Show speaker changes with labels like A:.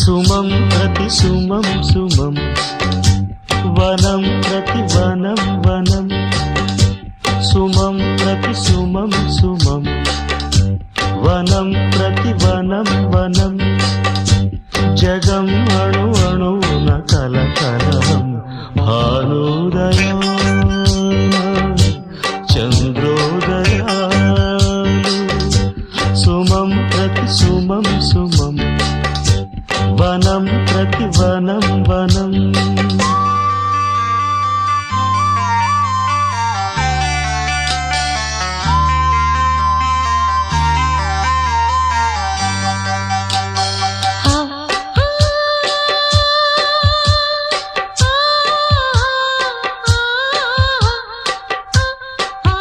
A: సుమం ప్రతి సుమం సుమం వనం ప్రతి వనం వనం సుమం ప్రతి సుమం సుమం వనం ప్రతి వనం వనం జగం అణు అణువున కలకలం భానుదయం చంద్రోదయం